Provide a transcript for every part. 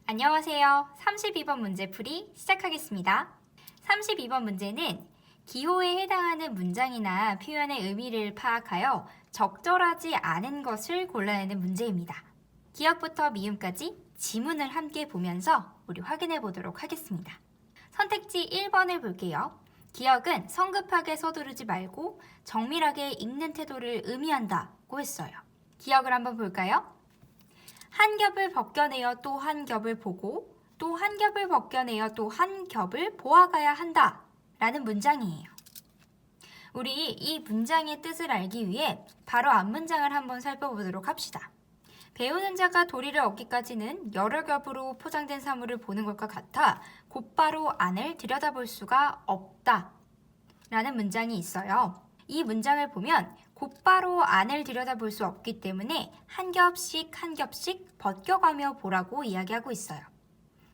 안녕하세요. 32번 문제풀이 시작하겠습니다. 32번 문제는 기호에 해당하는 문장이나 표현의 의미를 파악하여 적절하지 않은 것을 골라내는 문제입니다. 기억부터 미음까지 지문을 함께 보면서 우리 확인해 보도록 하겠습니다. 선택지 1번을 볼게요. 기억은 성급하게 서두르지 말고 정밀하게 읽는 태도를 의미한다고 했어요. 기억을 한번 볼까요? 한 겹을 벗겨내어 또 한 겹을 보고 또 한 겹을 벗겨내어 또 한 겹을 보아가야 한다 라는 문장이에요. 우리 이 문장의 뜻을 알기 위해 바로 앞 문장을 한번 살펴보도록 합시다. 배우는 자가 도리를 얻기까지는 여러 겹으로 포장된 사물을 보는 것과 같아 곧바로 안을 들여다볼 수가 없다 라는 문장이 있어요. 이 문장을 보면 곧바로 안을 들여다볼 수 없기 때문에 한 겹씩 한 겹씩 벗겨가며 보라고 이야기하고 있어요.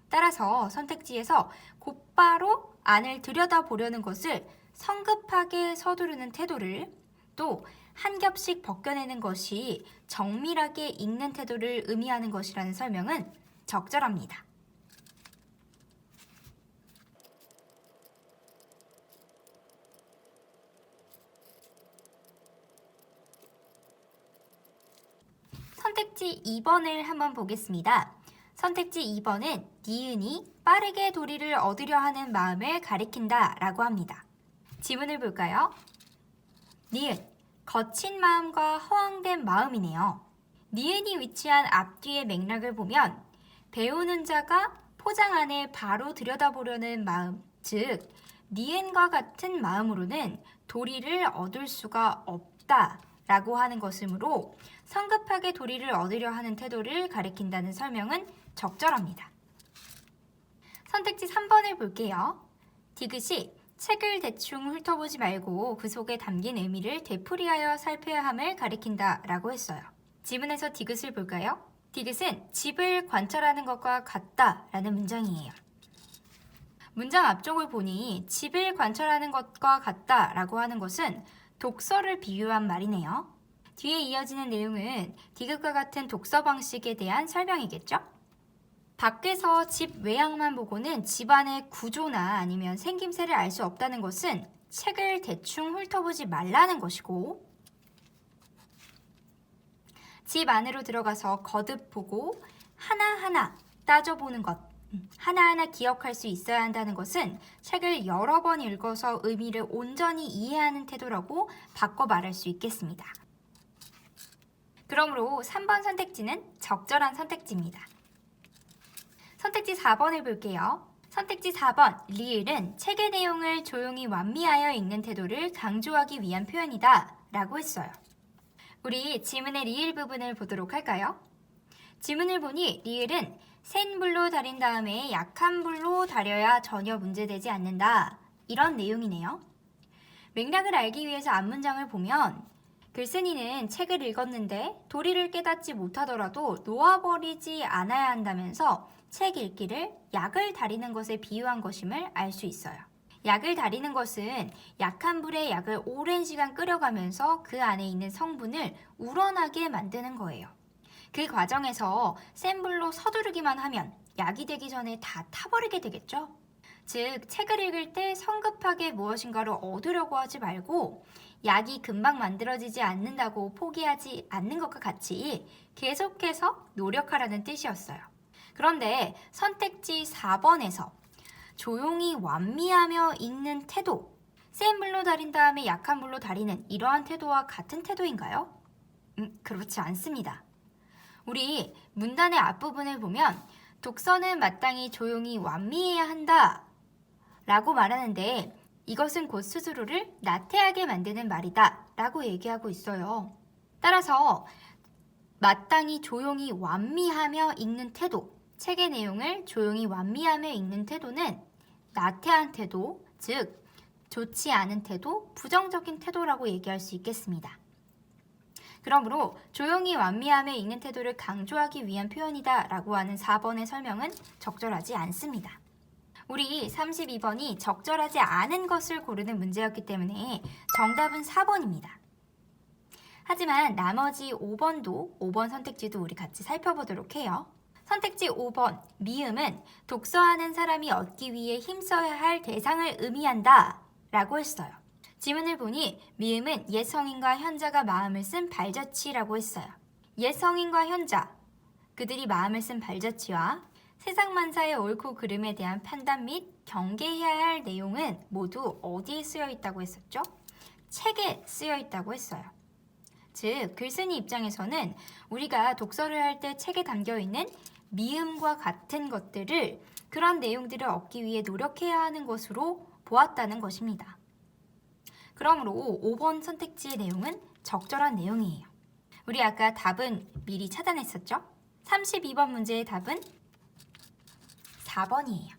따라서 선택지에서 곧바로 안을 들여다보려는 것을 성급하게 서두르는 태도를, 또 한 겹씩 벗겨내는 것이 정밀하게 읽는 태도를 의미하는 것이라는 설명은 적절합니다. 선택지 2번을 한번 보겠습니다. 선택지 2번은 니은이 빠르게 도리를 얻으려 하는 마음을 가리킨다 라고 합니다. 지문을 볼까요? 니은, 거친 마음과 허황된 마음이네요. 니은이 위치한 앞뒤의 맥락을 보면 배우는 자가 포장 안에 바로 들여다보려는 마음, 즉 니은과 같은 마음으로는 도리를 얻을 수가 없다 라고 하는 것이므로 성급하게 도리를 얻으려 하는 태도를 가리킨다는 설명은 적절합니다. 선택지 3번을 볼게요. 디귿이 책을 대충 훑어보지 말고 그 속에 담긴 의미를 되풀이하여 살펴야 함을 가리킨다 라고 했어요. 지문에서 디귿을 볼까요? 디귿은 집을 관찰하는 것과 같다 라는 문장이에요. 문장 앞쪽을 보니 집을 관찰하는 것과 같다 라고 하는 것은 독서를 비유한 말이네요. 뒤에 이어지는 내용은 디귿과 같은 독서 방식에 대한 설명이겠죠? 밖에서 집 외양만 보고는 집안의 구조나 아니면 생김새를 알 수 없다는 것은 책을 대충 훑어보지 말라는 것이고, 집 안으로 들어가서 거듭 보고 하나하나 따져보는 것, 하나하나 기억할 수 있어야 한다는 것은 책을 여러 번 읽어서 의미를 온전히 이해하는 태도라고 바꿔 말할 수 있겠습니다. 그러므로 3번 선택지는 적절한 선택지입니다. 선택지 4번을 볼게요. 선택지 4번, 리을은 책의 내용을 조용히 완미하여 읽는 태도를 강조하기 위한 표현이다 라고 했어요. 우리 지문의 리을 부분을 보도록 할까요? 지문을 보니 리을은 센 불로 달인 다음에 약한 불로 달여야 전혀 문제되지 않는다. 이런 내용이네요. 맥락을 알기 위해서 앞문장을 보면 글쓴이는 책을 읽었는데 도리를 깨닫지 못하더라도 놓아버리지 않아야 한다면서 책 읽기를 약을 다리는 것에 비유한 것임을 알 수 있어요. 약을 다리는 것은 약한 불에 약을 오랜 시간 끓여가면서 그 안에 있는 성분을 우러나게 만드는 거예요. 그 과정에서 센 불로 서두르기만 하면 약이 되기 전에 다 타버리게 되겠죠? 즉, 책을 읽을 때 성급하게 무엇인가를 얻으려고 하지 말고 약이 금방 만들어지지 않는다고 포기하지 않는 것과 같이 계속해서 노력하라는 뜻이었어요. 그런데 선택지 4번에서 조용히 완미하며 읽는 태도, 센 불로 달인 다음에 약한 불로 달이는 이러한 태도와 같은 태도인가요? 그렇지 않습니다. 우리 문단의 앞부분을 보면 독서는 마땅히 조용히 완미해야 한다 라고 말하는데 이것은 곧 스스로를 나태하게 만드는 말이다 라고 얘기하고 있어요. 따라서 마땅히 조용히 완미하며 읽는 태도, 책의 내용을 조용히 완미하며 읽는 태도는 나태한 태도, 즉 좋지 않은 태도, 부정적인 태도라고 얘기할 수 있겠습니다. 그러므로 조용히 완미하며 읽는 태도를 강조하기 위한 표현이다 라고 하는 4번의 설명은 적절하지 않습니다. 우리 32번이 적절하지 않은 것을 고르는 문제였기 때문에 정답은 4번입니다. 하지만 나머지 5번도 5번 선택지도 우리 같이 살펴보도록 해요. 선택지 5번 미음은 독서하는 사람이 얻기 위해 힘써야 할 대상을 의미한다 라고 했어요. 지문을 보니 미음은 옛 성인과 현자가 마음을 쓴 발자취라고 했어요. 옛 성인과 현자, 그들이 마음을 쓴 발자취와 세상만사의 옳고 그름에 대한 판단 및 경계해야 할 내용은 모두 어디에 쓰여 있다고 했었죠? 책에 쓰여 있다고 했어요. 즉, 글쓴이 입장에서는 우리가 독서를 할 때 책에 담겨 있는 미음과 같은 것들을 그런 내용들을 얻기 위해 노력해야 하는 것으로 보았다는 것입니다. 그러므로 5번 선택지의 내용은 적절한 내용이에요. 우리 아까 답은 미리 찾아냈었죠? 32번 문제의 답은 4번이에요.